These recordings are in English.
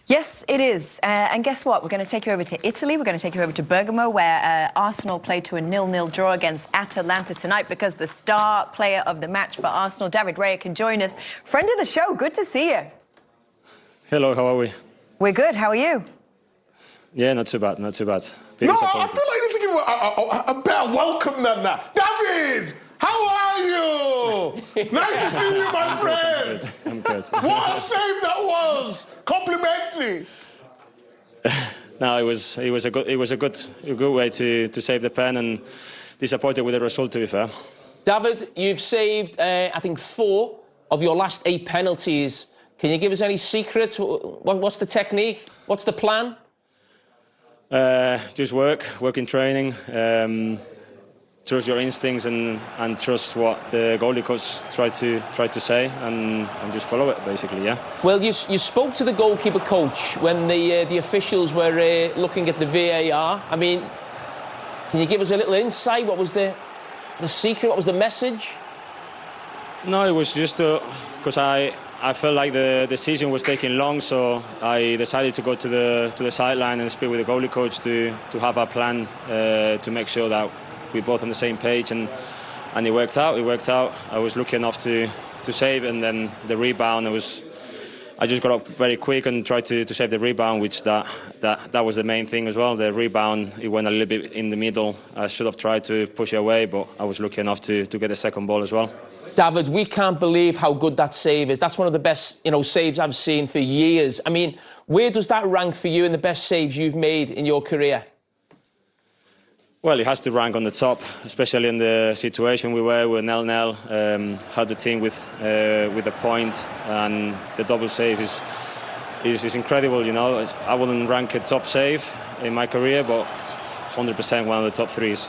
Yes, it is. And guess what? We're going to take you over to Italy. We're going to take you over to Bergamo, where Arsenal played to a 0-0 draw against Atalanta tonight because the star player of the match for Arsenal, David Raya, can join us. Friend of the show, good to see you. Hello, how are we? We're good. How are you? Yeah, not too bad, not too bad. No, I feel like you need to give a better welcome than that. David, how are you? Nice to see you, my friend. I'm good. What a save that was! Complimentary. No, it was a good way to save the pen, and disappointed with the result, to be fair. David, you've saved I think 4 of your last 8 penalties. Can you give us any secrets? What's the technique? What's the plan? Just work in training, trust your instincts and trust what the goalie coach tried to say and just follow it, basically, yeah. Well, you spoke to the goalkeeper coach when the officials were looking at the VAR. I mean, can you give us a little insight? What was the secret? What was the message? No, it was just because I felt like the season was taking long, so I decided to go to the sideline and speak with the goalie coach to have a plan to make sure that we're both on the same page, and it worked out. I was lucky enough to save, and then the rebound, I just got up very quick and tried to save the rebound, which that was the main thing as well. The rebound, it went a little bit in the middle. I should have tried to push it away, but I was lucky enough to get the second ball as well. David, we can't believe how good that save is. That's one of the best, saves I've seen for years. I mean, where does that rank for you in the best saves you've made in your career? Well, it has to rank on the top, especially in the situation we were 0-0, had the team with a point, and the double save is incredible. I wouldn't rank a top save in my career, but 100% one of the top 3s.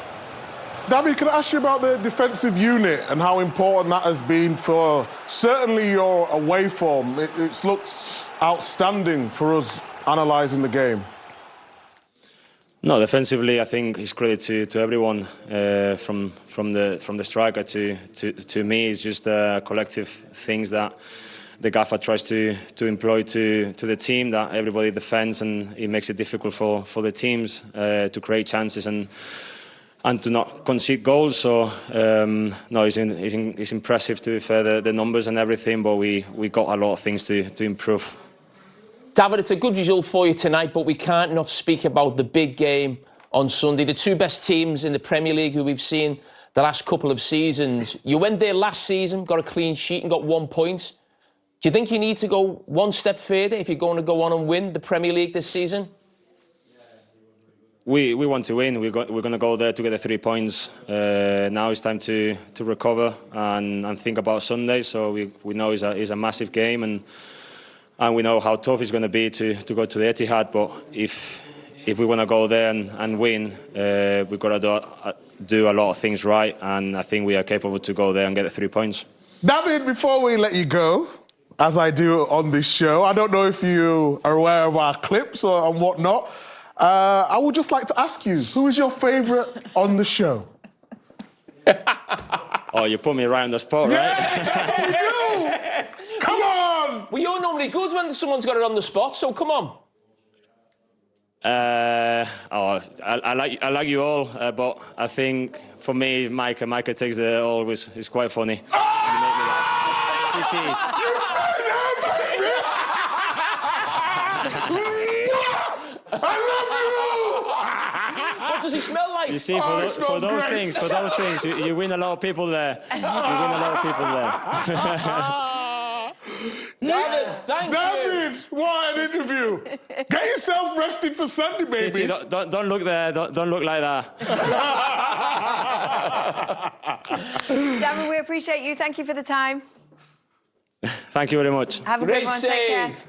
David, can I ask you about the defensive unit and how important that has been for certainly your away form? It's looked outstanding for us analysing the game. No, defensively, I think it's credit to everyone from the striker to me. It's just collective things that the gaffer tries to employ to the team, that everybody defends, and it makes it difficult for the teams to create chances and to not concede goals. So no, it's impressive, to be fair, the numbers and everything, but we got a lot of things to improve. David, it's a good result for you tonight, but we can't not speak about the big game on Sunday. The 2 best teams in the Premier League who we've seen the last couple of seasons. You went there last season, got a clean sheet and got 1 point. Do you think you need to go one step further if you're going to go on and win the Premier League this season? We want to win. We're going to go there to get the 3 points. Now it's time to recover and think about Sunday. So we know it's a massive game, and we know how tough it's going to be to go to the Etihad. But if we want to go there and win, we've got to do a lot of things right, and I think we are capable to go there and get the 3 points. David, before we let you go, as I do on this show, I don't know if you are aware of our clips and whatnot. I would just like to ask you, who is your favourite on the show? Oh, you put me right on the spot, right? Yes, that's what we do! Come on! Well, you're normally good when someone's got it on the spot, so come on. I like you all, but I think for me, Micah takes the always. It's quite funny. Oh! You make me laugh. You stay there, baby! I love you! What does he smell like? You see, for those things, you win a lot of people there. You win a lot of people there. David, thank you. David, what an interview! Get yourself rested for Sunday, baby. Don't look there. Don't look like that. David, we appreciate you. Thank you for the time. Thank you very much. Have a Great good one. Take care. save.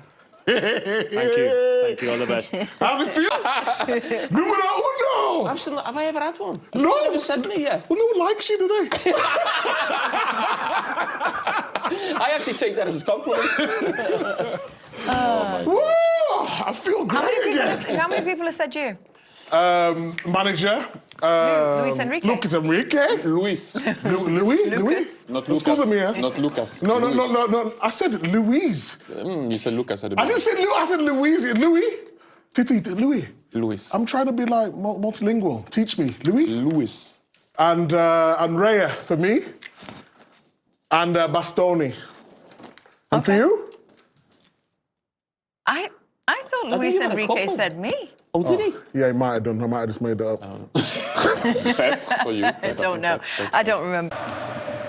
Thank you. All the best. How's it feel? Numero uno! Have I ever had one? No. You've never said to me yet. Well, no one likes you, do they? I actually take that as a compliment. Woo! I feel great again. How many people have said you? Manager, Luis Enrique. Lucas Enrique? Luis. Louis? Not Excuse Lucas. me, eh? Not Lucas. No. Luis. I said Louise. You said Lucas at the I didn't say Louis. I said Louise. Louis? Titi, Louis. Luis. I'm trying to be like multilingual. Teach me. Louis? Luis. And Raya for me. And Bastoni. And for Okay. you? I thought think Luis you had a Enrique couple. said me. Oh, did he? Yeah, he might have done. I might have just made that up. Pep for you. I don't know. I don't remember.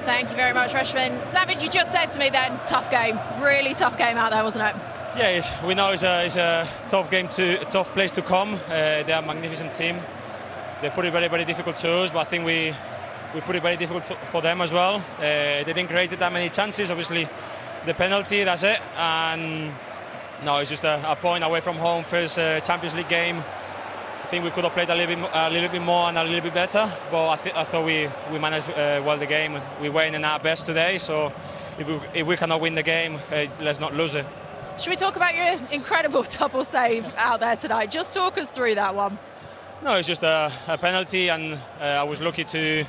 Thank you very much, Freshman. David, you just said to me then, tough game. Really tough game out there, wasn't it? Yeah, we know it's a tough game, a tough place to come. They are a magnificent team. They put it very, very difficult to us, but I think we put it very difficult for them as well. They didn't create that many chances. Obviously, the penalty, that's it. And no, it's just a point away from home, first Champions League game. I think we could have played a little bit more and a little bit better, but I thought we managed well the game. We were in our best today, so if we cannot win the game, let's not lose it. Should we talk about your incredible double save out there tonight? Just talk us through that one. No, it's just a penalty, and I was lucky to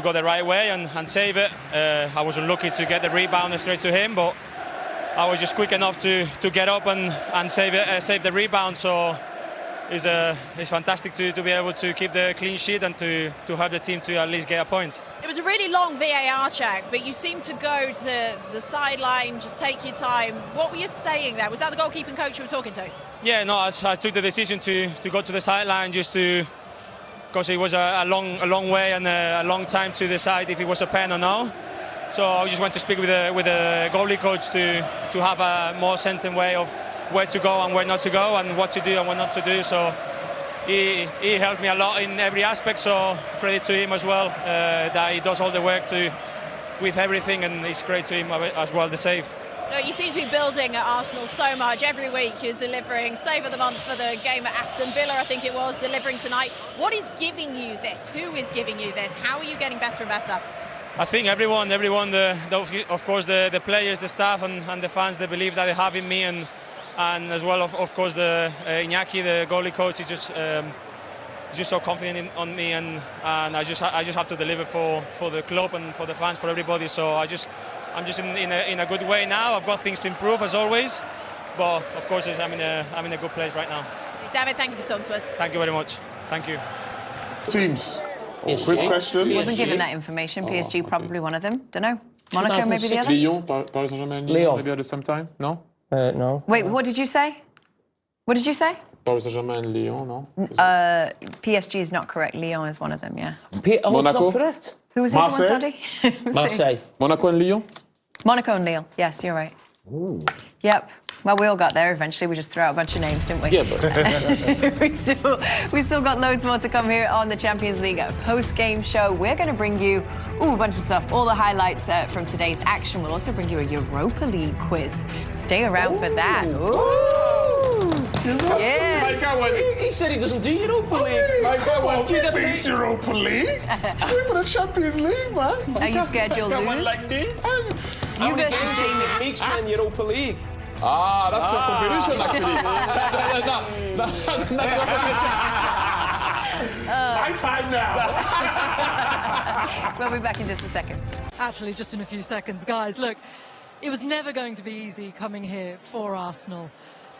go the right way and save it. I was unlucky to get the rebound straight to him, but I was just quick enough to get up and save the rebound. So it's fantastic to be able to keep the clean sheet and to help the team to at least get a point. It was a really long VAR check, but you seemed to go to the sideline, just take your time. What were you saying there? Was that the goalkeeping coach you were talking to? Yeah, no, I took the decision to go to the sideline just because it was a long way and a long time to decide if it was a pen or no. So I just went to speak with the goalie coach to have a more sensing way of where to go and where not to go and what to do and what not to do. So he helped me a lot in every aspect. So credit to him as well that he does all the work with everything, and it's great to him as well, the save. No, you seem to be building at Arsenal so much. Every week you're delivering save of the month for the game at Aston Villa, I think it was, delivering tonight. What is giving you this? Who is giving you this? How are you getting better and better? I think everyone, of course, the players, the staff, and the fans, they believe that they have in me, and as well, of course, Iñaki, the goalie coach, is just so confident on me, and I just have to deliver for the club and for the fans, for everybody. So I'm just in a good way now. I've got things to improve as always, but of course, I'm in a good place right now. David, thank you for talking to us. Thank you very much. Thank you. Teams. Quiz question. Wasn't given that information. PSG probably one of them. Don't know. Monaco maybe the other. Lyon, Paris Saint-Germain, Lyon. maybe at the same time? No? No. Wait, what did you say? What did you say? Paris Saint-Germain, Lyon, no? PSG is not correct. Lyon is one of them. Yeah. Monaco? Not correct. Who was the other one, Marseille? Saudi? Marseille. Monaco and Lyon? Monaco and Lille. Yes, you're right. Ooh. Yep. Well, we all got there eventually. We just threw out a bunch of names, didn't we? Yeah, but we still got loads more to come here on the Champions League post-game show. We're going to bring you a bunch of stuff, all the highlights from today's action. We'll also bring you a Europa League quiz. Stay around for that. Ooh. Yeah. He said he doesn't do Europa League. Come on, beat Europa League. We're for the Champions League, man. Are you scared you'll lose? like this? You versus Jamie. Weeks in Europa League. Ah, that's a competition, actually. That's My time now. We'll be back in just a second. Actually, just in a few seconds. Guys, look, it was never going to be easy coming here for Arsenal.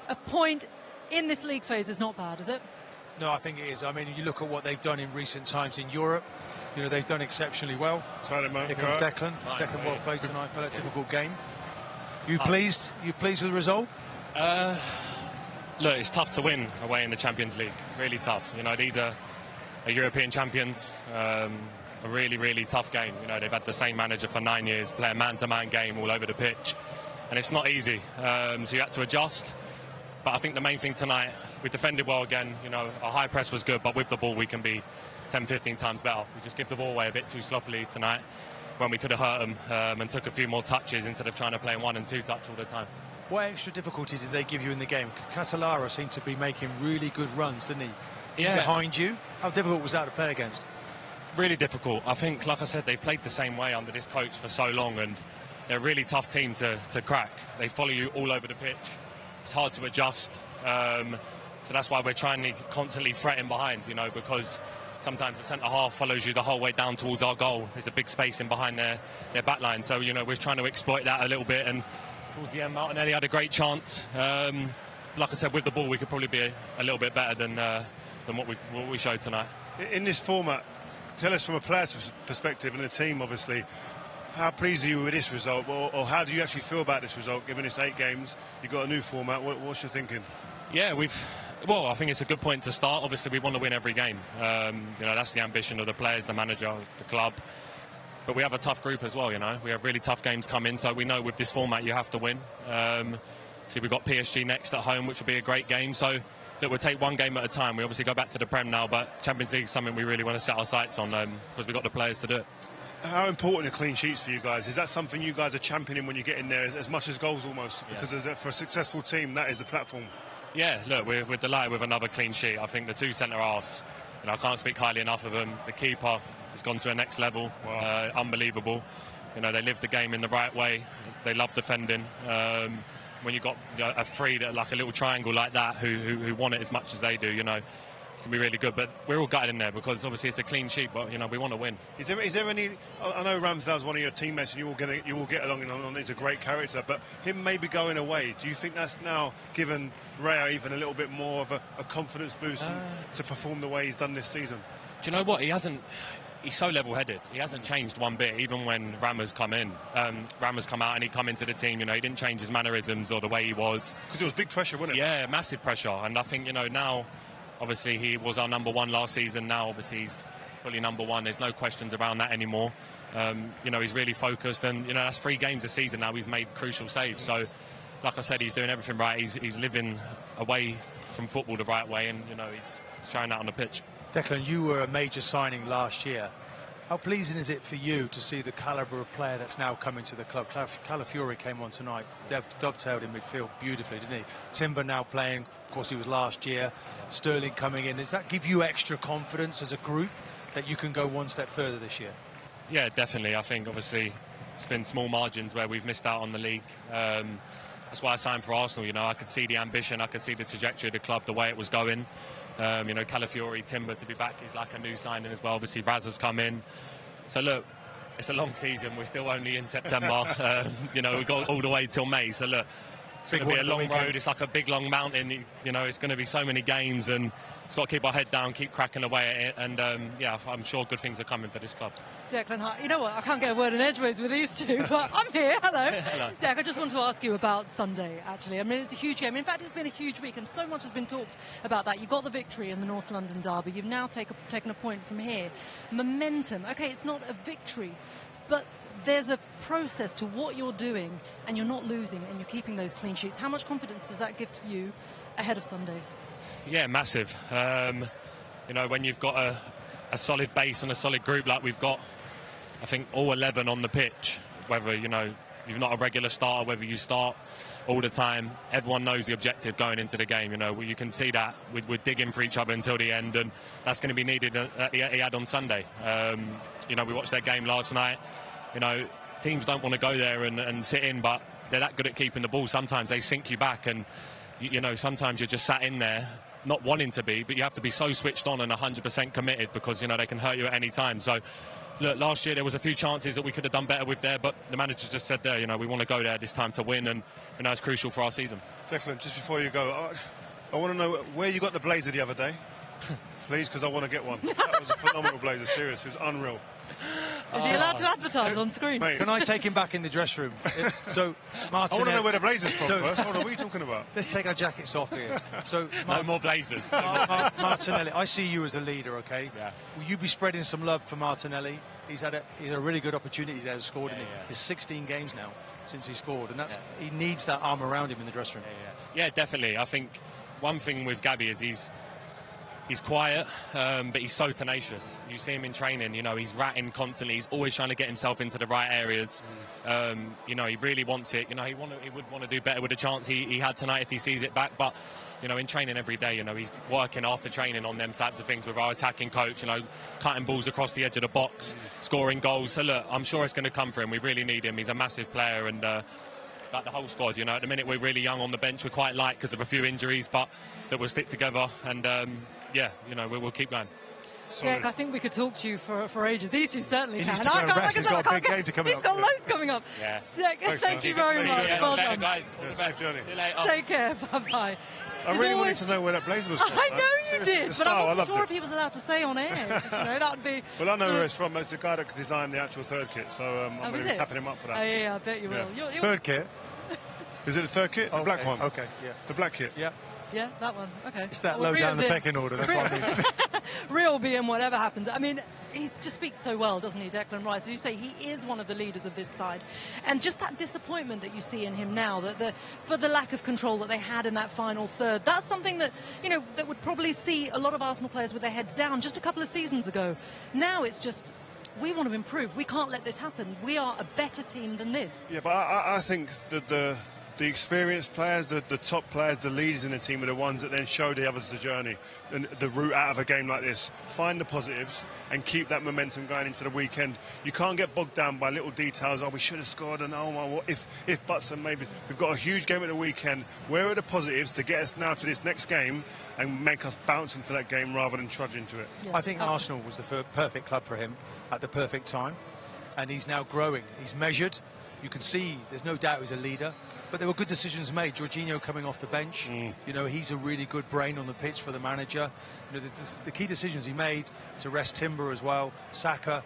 A point in this league phase is not bad, is it? No, I think it is. I mean, you look at what they've done in recent times in Europe. You know, they've done exceptionally well. Here comes Declan. Declan well played tonight for that difficult game. You pleased? You pleased with the result? Look, it's tough to win away in the Champions League. Really tough. You know, these are European champions. A really, really tough game. You know, they've had the same manager for 9 years, play a man-to-man game all over the pitch, and it's not easy. So you had to adjust. But I think the main thing tonight, we defended well again. You know, our high press was good, but with the ball we can be 10, 15 times better. We just give the ball away a bit too sloppily tonight, when we could have hurt them and took a few more touches instead of trying to play 1 and 2 touch all the time. What extra difficulty did they give you in the game? Castellara seemed to be making really good runs, didn't he? Yeah. Behind you. How difficult was that to play against? Really difficult. I think, like I said, they've played the same way under this coach for so long, and they're a really tough team to crack. They follow you all over the pitch. It's hard to adjust. So that's why we're trying to constantly threaten behind, you know, because sometimes the centre-half follows you the whole way down towards our goal. There's a big space in behind their back-line. So, you know, we're trying to exploit that a little bit. And towards the end, Martinelli had a great chance. Like I said, with the ball, we could probably be a little bit better than what we showed tonight. In this format, tell us from a player's perspective and the team, obviously, how pleased are you with this result, or how do you actually feel about this result, given it's 8 games, you've got a new format, what's your thinking? Yeah, well, I think it's a good point to start. Obviously, we want to win every game. You know, that's the ambition of the players, the manager, the club. But we have a tough group as well, you know. We have really tough games coming, so we know with this format you have to win. See, we've got PSG next at home, which will be a great game. So, look, we'll take one game at a time. We obviously go back to the Prem now, but Champions League is something we really want to set our sights on because we've got the players to do it. How important are clean sheets for you guys? Is that something you guys are championing when you get in there, as much as goals almost? Because for a successful team, that is the platform. Yeah, look, we're delighted with another clean sheet. I think the 2 centre-halves, you know, I can't speak highly enough of them. The keeper has gone to a next level. Wow. Unbelievable. You know, they live the game in the right way. They love defending. When you've got a free, like a little triangle like that, who want it as much as they do, you know, it can be really good. But we're all gutted in there because obviously it's a clean sheet, but, you know, we want to win. Is there any... I know Ramsdale's one of your teammates and you all get along, and he's a great character, but him maybe going away, do you think that's now given Raya even a little bit more of a confidence boost to perform the way he's done this season? Do you know what? He's so level-headed. He hasn't changed one bit, even when Rama's come in. Rama's come out and he come into the team, you know, he didn't change his mannerisms or the way he was. Because it was big pressure, wasn't it? Yeah, massive pressure. And I think, you know, now, obviously, he was our number 1 last season. Now, obviously, he's fully number 1. There's no questions around that anymore. You know, he's really focused. And, you know, that's 3 games a season now. He's made crucial saves. So, like I said, he's doing everything right. He's living away from football the right way. And, you know, he's showing that on the pitch. Declan, you were a major signing last year. How pleasing is it for you to see the calibre of player that's now coming to the club? Calafiori came on tonight, dovetailed in midfield beautifully, didn't he? Timber now playing, of course he was last year. Sterling coming in. Does that give you extra confidence as a group that you can go one step further this year? Yeah, definitely. I think obviously it's been small margins where we've missed out on the league. That's why I signed for Arsenal. You know, I could see the ambition, I could see the trajectory of the club, the way it was going. You know, Calafiori, Timber to be back is like a new signing as well. Obviously, Raz has come in. So, look, it's a long season. We're still only in September. You know, we've got all the way till May. So, look, it's going to be a long road. It's like a big, long mountain. You know, it's going to be so many games and it's got to keep our head down, keep cracking away at it. And, yeah, I'm sure good things are coming for this club. Declan, hi. You know what? I can't get a word in edgeways with these two, but I'm here. Hello. Hello. Jack, I just want to ask you about Sunday, actually. I mean, it's a huge game. In fact, it's been a huge week, and so much has been talked about that. You got the victory in the North London derby. You've now taken a point from here. Momentum. OK, it's not a victory, but there's a process to what you're doing, and you're not losing, and you're keeping those clean sheets. How much confidence does that give to you ahead of Sunday? Yeah, massive. You know, when you've got a solid base and a solid group like we've got, I think all 11 on the pitch, whether, you know, you're not a regular starter, whether you start all the time, everyone knows the objective going into the game. You know, you can see that we're digging for each other until the end, and that's going to be needed at the Etihad on Sunday. You know, we watched their game last night. You know, teams don't want to go there and sit in, but they're that good at keeping the ball. Sometimes they sink you back, and, you know, sometimes you're just sat in there not wanting to be, but you have to be so switched on and 100% committed because, you know, they can hurt you at any time. So, look, last year there was a few chances that we could have done better with there, but the manager just said there, you know, we want to go there this time to win, and, you know, it's crucial for our season. Excellent. Just before you go, I want to know where you got the blazer the other day, please, because I want to get one. That was a phenomenal blazer, serious. It was unreal. Is he allowed to advertise on screen? Mate, can I take him back in the dressing room? So, Martin, I want to know where the blazer's from first. What are we talking about? Let's take our jackets off here. So, no more blazers. Martinelli, I see you as a leader, okay? Yeah. Will you be spreading some love for Martinelli? He's had a really good opportunity there, scored in his 16 games now since he scored, and he needs that arm around him in the dressing room. Yeah, definitely. I think one thing with Gabby is he's quiet, but he's so tenacious. You see him in training, you know, he's ratting constantly. He's always trying to get himself into the right areas. You know, he really wants it. You know, he would want to do better with the chance he had tonight if he sees it back. But, you know, in training every day, you know, he's working after training on them types of things with our attacking coach, you know, cutting balls across the edge of the box, scoring goals. So, look, I'm sure it's going to come for him. We really need him. He's a massive player, and like the whole squad, you know, at the minute we're really young on the bench. We're quite light because of a few injuries, but that we'll stick together and, yeah, you know, we'll keep going. Jack, I think we could talk to you for ages. These two certainly He can. needs to go and rest. He's got a big game to come He's up. got loads coming up. Yeah. Jack, thank you very much. Well done. guys. All the best. See you later. Take care. Bye-bye. I really wanted to know where that blazer was from. I know you did, but I wasn't sure it. if he was allowed to say on air. That would be... Well, I know where it's from. It's the guy that designed the actual third kit, so I'm going to be tapping him up for that. Yeah, I bet you will. Yeah. You're... Third kit. Is it the third kit? The black one? Okay, yeah. The black kit? Yeah. Yeah, that one. Okay. It's that Well, low down the Rio's in. pecking order. That's what I mean. Real be in whatever happens. I mean, he just speaks so well, doesn't he, Declan Rice? As you say, he is one of the leaders of this side. And just that disappointment that you see in him now, for the lack of control that they had in that final third, that's something that, that would probably see a lot of Arsenal players with their heads down just a couple of seasons ago. Now it's just, we want to improve. We can't let this happen. We are a better team than this. Yeah, but I think that the experienced players, the top players, the leaders in the team are the ones that then show the others the journey and the route out of a game like this. Find the positives and keep that momentum going into the weekend. You can't get bogged down by little details. Oh, we should have scored, and oh my, what if buts and maybe. We've got a huge game at the weekend. Where are the positives to get us now to this next game and make us bounce into that game rather than trudge into it? I think Arsenal was the perfect club for him at the perfect time, and he's now growing. He's measured. You can see there's no doubt he's a leader. But there were good decisions made. Jorginho coming off the bench, he's a really good brain on the pitch for the manager. The key decisions he made to rest Timber as well, Saka.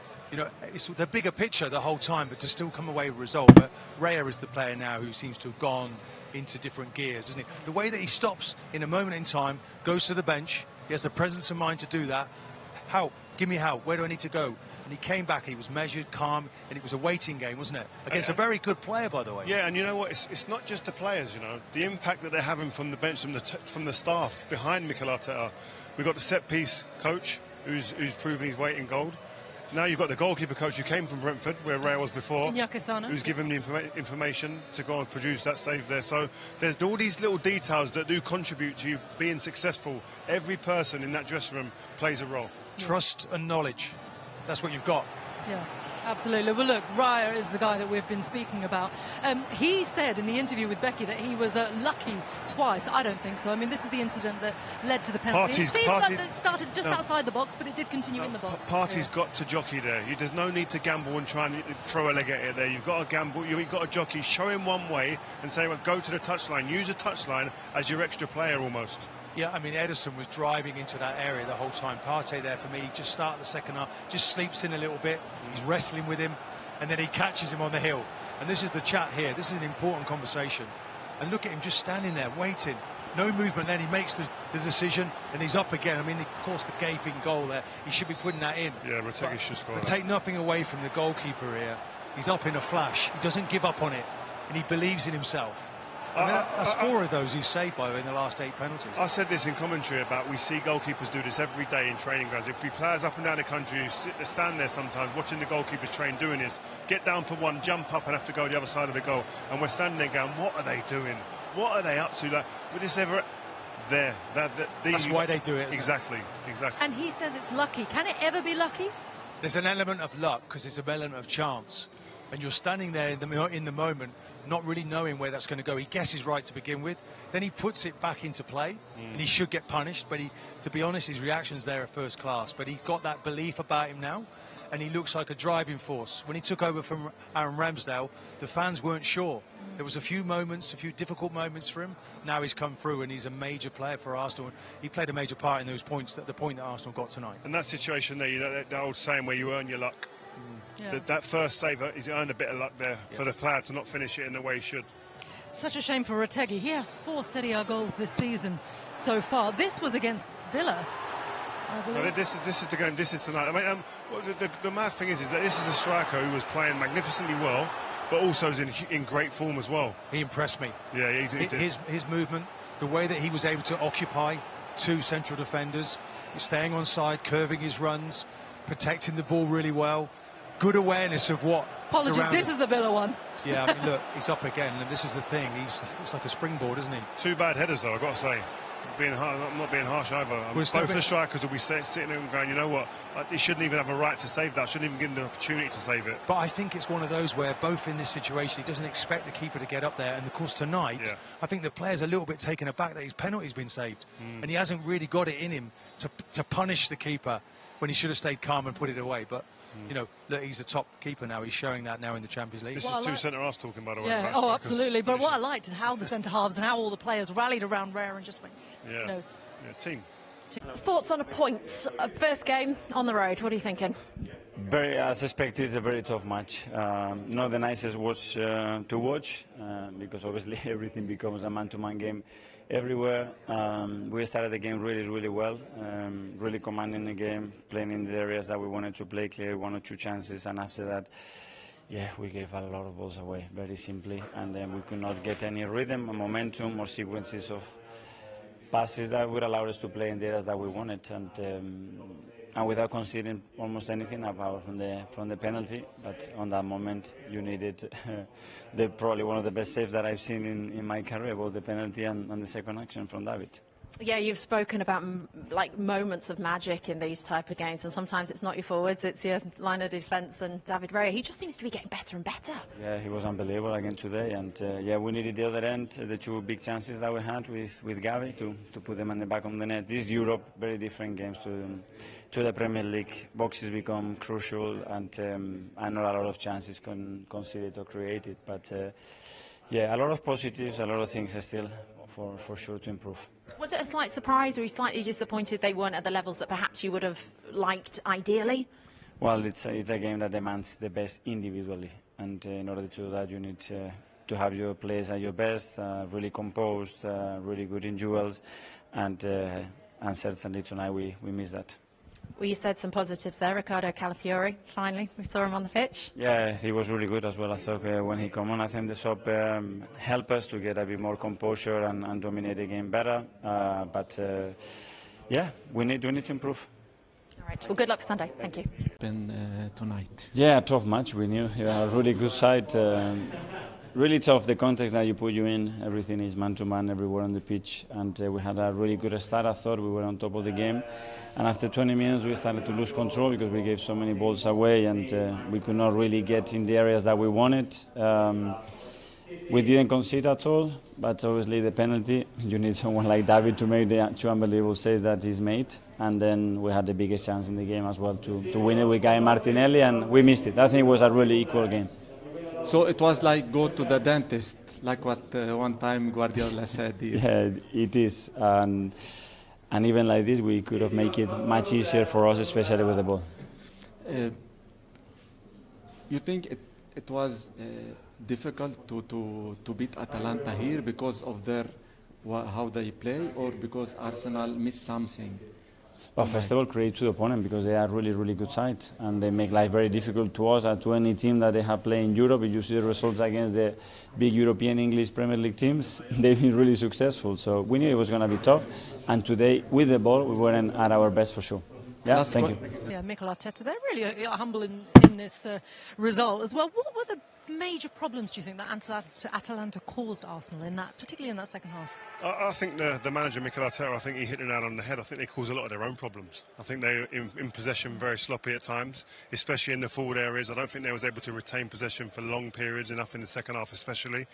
It's the bigger picture the whole time, but to still come away with a result. But Raya is the player now who seems to have gone into different gears, isn't he? The way that he stops in a moment in time, goes to the bench, he has the presence of mind to do that. Help, give me help, where do I need to go? And he came back, he was measured, calm, and it was a waiting game, wasn't it? Against a very good player, by the way. Yeah, and you know what? It's not just the players, The impact that they're having from the bench, from the staff behind Mikel Arteta. We've got the set-piece coach who's proven his weight in gold. Now you've got the goalkeeper coach who came from Brentford, where Raya was before, who's given the information to go and produce that save there. So there's all these little details that do contribute to you being successful. Every person in that dressing room plays a role. Trust and knowledge. That's what you've got. Yeah, absolutely. Well, look, Raya is the guy that we've been speaking about. He said in the interview with Becky that he was lucky twice. I don't think so. I mean, this is the incident that led to the penalty. It seemed like it started just outside the box, but it did continue in the box. Partey's got to jockey there. There's no need to gamble and try and throw a leg at it there. You've got to gamble. You've got to jockey. Show him one way and say, well, go to the touchline. Use a touchline as your extra player almost. Yeah, I mean, Ederson was driving into that area the whole time. Partey there for me, just start the second half, just sleeps in a little bit. He's wrestling with him, and then he catches him on the heel. And this is the chat here. This is an important conversation. And look at him just standing there, waiting. No movement, then he makes the decision, and he's up again. I mean, of course, the gaping goal there, he should be putting that in. Yeah, Reactio should score. But take nothing away from the goalkeeper here. He's up in a flash. He doesn't give up on it, and he believes in himself. I mean, that's 4 of those he's saved by in the last 8 penalties. I said this in commentary about we see goalkeepers do this every day in training grounds. If we players up and down the country who stand there sometimes watching the goalkeepers train doing this, get down for one, jump up and have to go the other side of the goal. And we're standing there going, what are they doing? What are they up to? Like, with this ever... There. That's why they do it. Exactly. And he says it's lucky. Can it ever be lucky? There's an element of luck because it's an element of chance. And you're standing there in the moment, not really knowing where that's going to go. He guesses right to begin with. Then he puts it back into play, and he should get punished. But to be honest, his reactions there are first class. But he's got that belief about him now, and he looks like a driving force. When he took over from Aaron Ramsdale, the fans weren't sure. There was a few difficult moments for him. Now he's come through, and he's a major player for Arsenal. He played a major part in those points, the point that Arsenal got tonight. And that situation there, that old saying where you earn your luck. Yeah. That first save, he's earned a bit of luck there for the player to not finish it in the way he should. Such a shame for Reactio. He has 4 Serie A goals this season so far. This was against Villa, I believe. No, this is the game. This is tonight. I mean, the mad thing is that this is a striker who was playing magnificently well, but also is in great form as well. He impressed me. Yeah, he did. His movement, the way that he was able to occupy 2 central defenders, staying on side, curving his runs, protecting the ball really well. Good awareness of what. Apologies, this is the Villa one. Yeah, I mean, look, he's up again, and this is the thing. It's like a springboard, isn't he? 2 bad headers, though, I've got to say. I'm not being harsh either. Both the strikers will be sitting there and going, you know what, he shouldn't even have a right to save that. Shouldn't even give him the opportunity to save it. But I think it's one of those where both in this situation, he doesn't expect the keeper to get up there. And of course, tonight, I think the player's a little bit taken aback that his penalty's been saved. And he hasn't really got it in him to punish the keeper when he should have stayed calm and put it away. But you know, look, he's the top keeper now. He's showing that now in the Champions League. This is two centre-halves talking, by the way. Yeah, Right? oh, absolutely. But what I liked is how the centre-halves and how all the players rallied around Raya and just went, yes, Yeah, you know. yeah, team. Thoughts on a point? First game on the road. What are you thinking? Very, as expected, a very tough match. Not the nicest watch to watch because obviously everything becomes a man-to-man game everywhere. We started the game really well, really commanding the game, playing in the areas that we wanted to play, clear 1 or 2 chances, and after that, yeah, we gave a lot of balls away, very simply, and then we could not get any rhythm, or momentum, or sequences of passes that would allow us to play in the areas that we wanted, and without conceding almost anything apart from the penalty. But on that moment, you needed probably one of the best saves that I've seen in my career, both the penalty and the second action from David. Yeah, you've spoken about like moments of magic in these type of games, and sometimes it's not your forwards, it's your line of defence. And David Raya, he just seems to be getting better and better. Yeah, he was unbelievable again today, and yeah, we needed the other end, the 2 big chances that we had with Gavi to put them in the back of the net. This is Europe, very different games to the Premier League. Boxes become crucial, and not a lot of chances conceded or created. But yeah, a lot of positives, a lot of things are still for sure to improve. Was it a slight surprise, or were you slightly disappointed they weren't at the levels that perhaps you would have liked ideally? Well, it's a game that demands the best individually, and in order to do that, you need to have your players at your best, really composed, really good in duels, and certainly tonight we missed that. Well, you said some positives there. Riccardo Calafiori, finally, we saw him on the pitch. Yeah, he was really good as well. I thought when he came on, I think the sub helped us to get a bit more composure and dominate the game better. But yeah, we need to improve. All right, well, good luck for Sunday. Thank you. Tonight. Yeah, tough match. We knew a really good side. Really tough, the context that you put you in. Everything is man-to-man everywhere on the pitch, and we had a really good start. I thought we were on top of the game, and after 20 minutes we started to lose control because we gave so many balls away, and we could not really get in the areas that we wanted. We didn't concede at all, but obviously the penalty, you need someone like David to make the 2 unbelievable saves that he's made, and then we had the biggest chance in the game as well to win it with Guy Martinelli, and we missed it. I think it was a really equal game. So it was like go to the dentist, like what one time Guardiola said. Yeah, it is. And even like this, we could have made it much easier for us, especially with the ball. You think it was difficult to beat Atalanta here because of how they play, or because Arsenal missed something? Well, first of all, credit to the opponent because they are really good side, and they make life very difficult to us and to any team that they have played in Europe. If you see the results against the big European English Premier League teams, they've been really successful. So we knew it was going to be tough, and today with the ball we weren't at our best for sure. Yeah, thank you. Yeah, Mikel Arteta, they're really humble in this result as well. What were the major problems, do you think, that Atalanta caused Arsenal in that, particularly in that second half? I think the manager, Mikel Arteta, I think he hit it out on the head. I think they cause a lot of their own problems. I think they're in possession very sloppy at times, especially in the forward areas. I don't think they was able to retain possession for long periods, enough in the second half especially.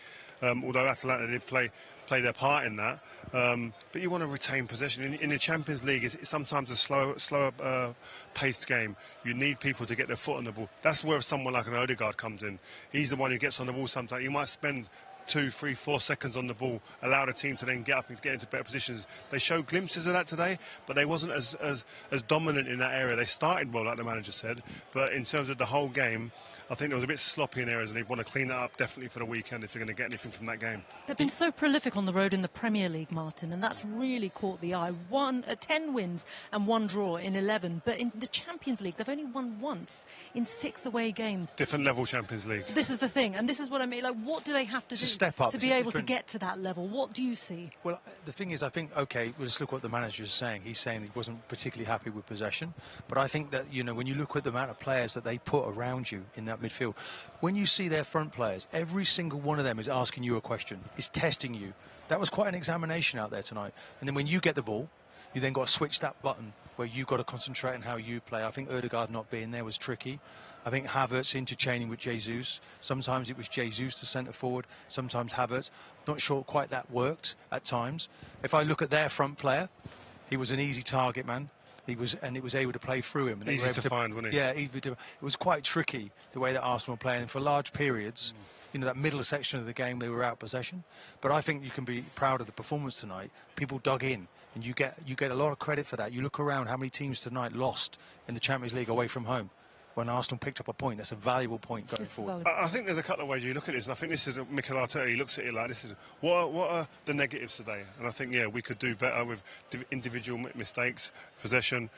Although Atalanta did play their part in that. But you want to retain possession. In the Champions League, it's sometimes a slower paced game. You need people to get their foot on the ball. That's where someone like an Odegaard comes in. He's the one who gets on the ball sometimes. You might spend 2, 3, 4 seconds on the ball, allow the team to then get up and get into better positions. They showed glimpses of that today, but they wasn't as dominant in that area. They started well, like the manager said, but in terms of the whole game, I think they was a bit sloppy in areas, and they want to clean that up definitely for the weekend if they're going to get anything from that game. They've been so prolific on the road in the Premier League, Martin, and that's really caught the eye. 10 wins and 1 draw in 11, but in the Champions League, they've only won once in 6 away games. Different level Champions League. This is the thing, and this is what I mean. Like, what do they have to do step up to be able to get to that level? What do you see? Well, the thing is, I think, okay, let's look what the manager is saying. He's saying he wasn't particularly happy with possession, but I think that, you know, when you look at the amount of players that they put around you in that midfield, when you see their front players, every single one of them is asking you a question, is testing you. That was quite an examination out there tonight. And then when you get the ball, you then got to switch that button where you've got to concentrate on how you play. I think Odegaard not being there was tricky. I think Havertz interchaining with Jesus. Sometimes it was Jesus, the centre forward, sometimes Havertz. Not sure quite that worked at times. If I look at their front player, he was an easy target man. He was able to play through him. And Easy to find, wasn't he? Yeah, it was quite tricky the way that Arsenal were playing. For large periods, you know, that middle section of the game, they were out of possession. But I think you can be proud of the performance tonight. People dug in, and you get a lot of credit for that. You look around, how many teams tonight lost in the Champions League away from home? When Arsenal picked up a point, that's a valuable point going forward. I think there's a couple of ways you look at this, and I think this is Mikel Arteta. He looks at it like this is what are the negatives today, and I think we could do better with individual mistakes, possession,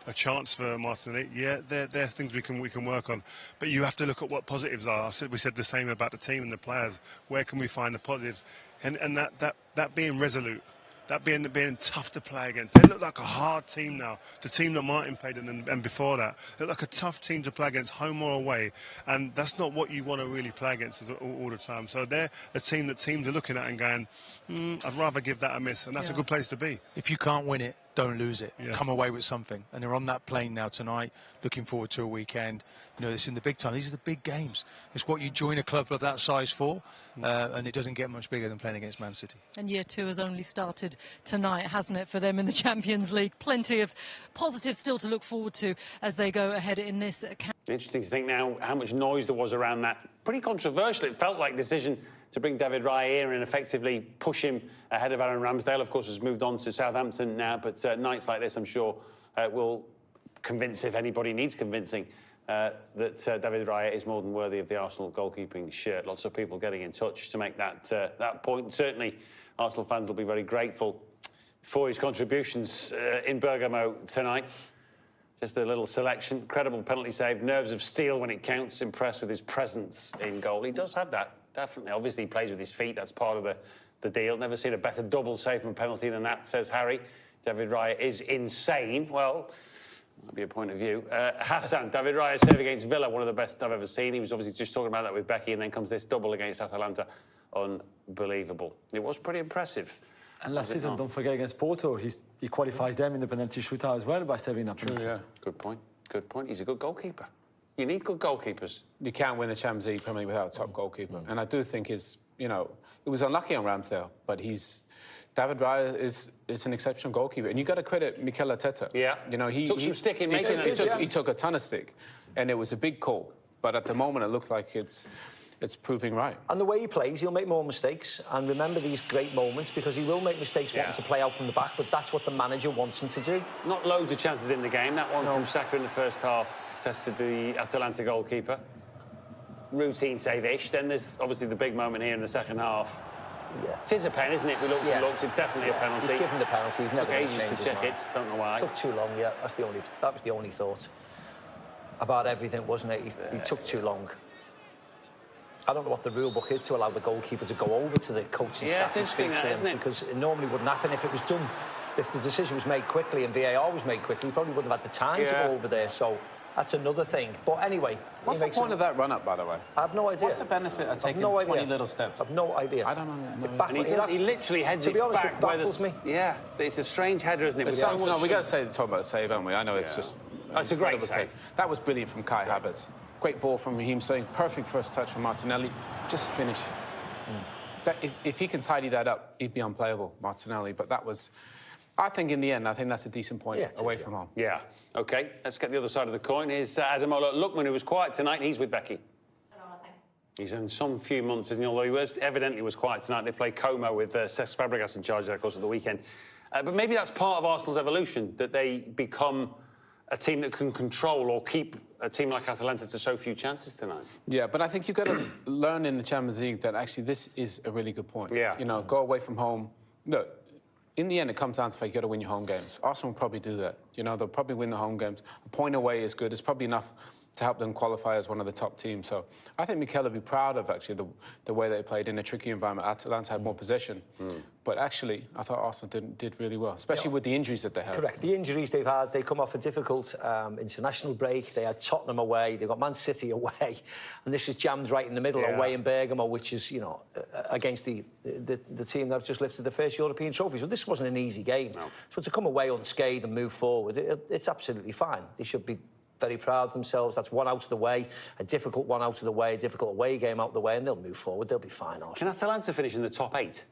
a chance for Martinelli. Yeah, they're things we can work on, but you have to look at what positives are. We said the same about the team and the players. Where can we find the positives? And that being resolute. That being tough to play against. They look like a hard team now. The team that Martin played in and before that. They look like a tough team to play against, home or away. And that's not what you want to really play against all the time. So they're a team that teams are looking at and going, I'd rather give that a miss. And that's a good place to be. If you can't win it, don't lose it. Come away with something. And they're on that plane now tonight, looking forward to a weekend. You know, it's in the big time. These are the big games. It's what you join a club of that size for, and it doesn't get much bigger than playing against Man City. And year 2 has only started tonight, hasn't it, for them in the Champions League? Plenty of positives still to look forward to as they go ahead in this. Interesting to think now how much noise there was around that. Pretty controversial, it felt like, decision to bring David Raya in and effectively push him ahead of Aaron Ramsdale. Of course, has moved on to Southampton now, but nights like this, I'm sure, will convince, if anybody needs convincing, that David Raya is more than worthy of the Arsenal goalkeeping shirt. Lots of people getting in touch to make that point. Certainly, Arsenal fans will be very grateful for his contributions in Bergamo tonight. Just a little selection. Incredible penalty save. Nerves of steel when it counts. Impressed with his presence in goal. He does have that, definitely. Obviously, he plays with his feet. That's part of the deal. Never seen a better double save from a penalty than that, says Harry. David Raya is insane. Well, that'd be a point of view. Hassan, David Raya's save against Villa, one of the best I've ever seen. He was obviously just talking about that with Becky, and then comes this double against Atalanta. Unbelievable. It was pretty impressive. And last season, don't forget, against Porto, he qualifies them in the penalty shootout as well by saving that penalty. Yeah. Good point. Good point. He's a good goalkeeper. You need good goalkeepers. You can't win the Champions League Premier League without a top goalkeeper. And I do think it was unlucky on Ramsdale, but David Raya is an exceptional goalkeeper. And you got to credit Mikel Arteta. Yeah. You know, he took some stick in making it. He took a ton of stick, and it was a big call. But at the moment, it looked like it's proving right. And the way he plays, he'll make more mistakes. And remember these great moments, because he will make mistakes wanting to play out from the back, but that's what the manager wants him to do. Not loads of chances in the game. That one from Saka in the first half tested the Atalanta goalkeeper. Routine save-ish. Then there's obviously the big moment here in the second half. Yeah. It is a pen, isn't it? We looked and looked. It's definitely a penalty. He's given the penalty. He's never took ages to check it. Don't know why. Took too long. Yeah, that was the only thought about everything, wasn't it? He took too long. I don't know what the rule book is to allow the goalkeeper to go over to the coaching staff and speak to him, isn't it? Because it normally wouldn't happen if it was done. If the decision was made quickly and VAR was made quickly, he probably wouldn't have had the time to go over there. So that's another thing. But anyway, what's the point of that run-up, by the way? I have no idea. What's the benefit of taking 20 little steps? I've no idea. I don't know. He literally heads it back. To be honest, back it baffles me. Yeah, it's a strange header, isn't it? We got to talk about the save, haven't we? I know it's just. It's a great save. That was brilliant from Kai Havertz. Great ball from Raheem Sterling. Perfect first touch from Martinelli. Just finish. If he can tidy that up, he'd be unplayable, Martinelli. But that was, I think, in the end, that's a decent point away from home. Yeah. OK, let's get the other side of the coin. Here's Ademola Lookman, who was quiet tonight. He's with Becky. He's in some few months, isn't he? Although he evidently was quiet tonight. They play Como with Cesc Fabregas in charge there, of course, at the weekend. But maybe that's part of Arsenal's evolution, that they become a team that can control or keep a team like Atalanta to so few chances tonight. Yeah, but I think you've got to learn in the Champions League that actually this is a really good point. Yeah. You know, go away from home. Look, in the end, it comes down to the fact you've got to win your home games. Arsenal will probably do that. You know, they'll probably win the home games. A point away is good. It's probably enough to help them qualify as one of the top teams. So I think Mikel will be proud of, actually, the way they played in a tricky environment. Atalanta had more possession. But actually, I thought Arsenal did really well, especially with the injuries that they had. Correct. The injuries they've had, they come off a difficult international break. They had Tottenham away. They've got Man City away. And this is jammed right in the middle, away in Bergamo, which is, you know, against the team that have just lifted the first European trophy. So this wasn't an easy game. No. So to come away unscathed and move forward, it's absolutely fine. They should be very proud of themselves. That's one out of the way, a difficult one out of the way, a difficult away game out of the way, and they'll move forward. They'll be fine, Arsenal. Can Atalanta finish in the top 8?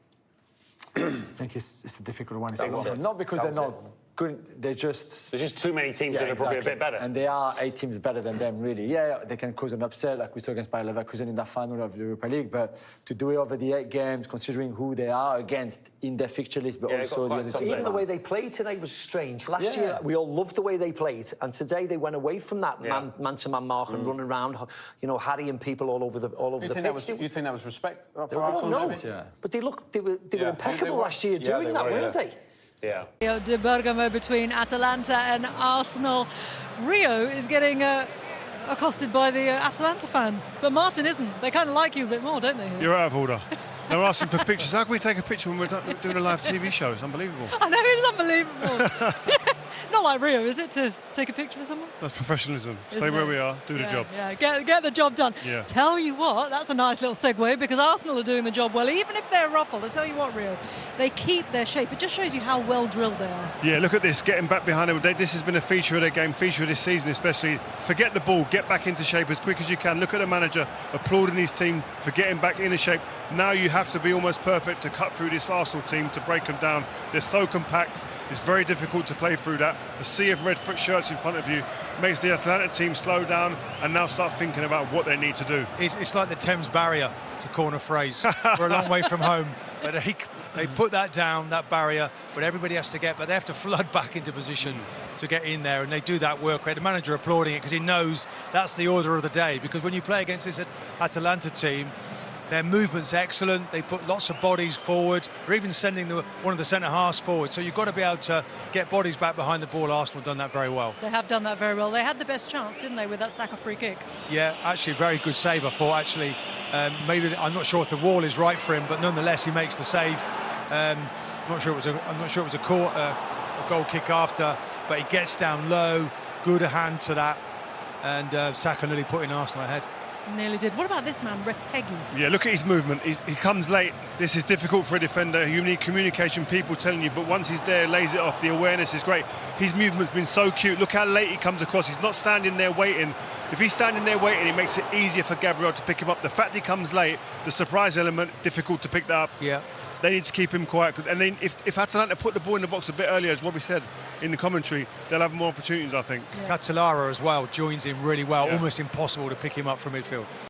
I think it's a difficult one. Not because they're not they're just... There's just too many teams that are probably a bit better. And there are 8 teams better than them, really. Yeah, they can cause an upset, like we saw against Bayer Leverkusen in the final of the Europa League, but to do it over the 8 games, considering who they are against in their fixture list, but also the other teams. Even the way they played today was strange. Last year, we all loved the way they played, and today they went away from that man-to-man mark and running around, you know, harrying people all over the pitch. You think that was respect for Arsenal? No, but they were impeccable last year doing that, weren't they? Yeah. Rio de Bergamo between Atalanta and Arsenal. Rio is getting accosted by the Atalanta fans, but Martin isn't. They kind of like you a bit more, don't they? You're out of order. They're asking for pictures. How can we take a picture when we're doing a live TV show? It's unbelievable. I know, it's unbelievable. Not like Rio, is it, to take a picture of someone? That's professionalism. Stay where we are, do the job. Yeah, get the job done. Yeah. Tell you what, that's a nice little segue, because Arsenal are doing the job well, even if they're ruffled. I tell you what, Rio, they keep their shape. It just shows you how well drilled they are. Yeah, look at this, getting back behind them. This has been a feature of their game, feature of this season especially. Forget the ball, get back into shape as quick as you can. Look at the manager applauding his team for getting back into shape. Now you have to be almost perfect to cut through this Arsenal team, to break them down. They're so compact, it's very difficult to play through that. A sea of red foot shirts in front of you makes the Atalanta team slow down and now start thinking about what they need to do. It's like the Thames barrier, to coin a phrase. We're a long way from home, but they put that down, that barrier, but everybody has to but they have to flood back into position to get in there, and they do that work. The manager applauding it because he knows that's the order of the day, because when you play against this Atalanta team, their movement's excellent. They put lots of bodies forward. They're even sending one of the centre-halves forward. So you've got to be able to get bodies back behind the ball. Arsenal have done that very well. They have done that very well. They had the best chance, didn't they, with that Saka free kick? Yeah, actually, very good save, I thought, actually. Maybe, I'm not sure if the wall is right for him, but nonetheless, he makes the save. I'm not sure it was a goal kick after, but he gets down low. Good a hand to that. And Saka nearly putting Arsenal ahead. Nearly did. What about this man, Retegui? Yeah, look at his movement. He comes late. This is difficult for a defender. You need communication, people telling you, but once he's there, lays it off. The awareness is great. His movement's been so cute. Look how late he comes across. He's not standing there waiting. If he's standing there waiting, it makes it easier for Gabriel to pick him up. The fact he comes late, the surprise element, difficult to pick that up. Yeah. They need to keep him quiet. And then if Atalanta put the ball in the box a bit earlier, as Robbie said in the commentary, they'll have more opportunities, I think. Yeah. Catalara as well joins in really well. Almost impossible to pick him up from midfield.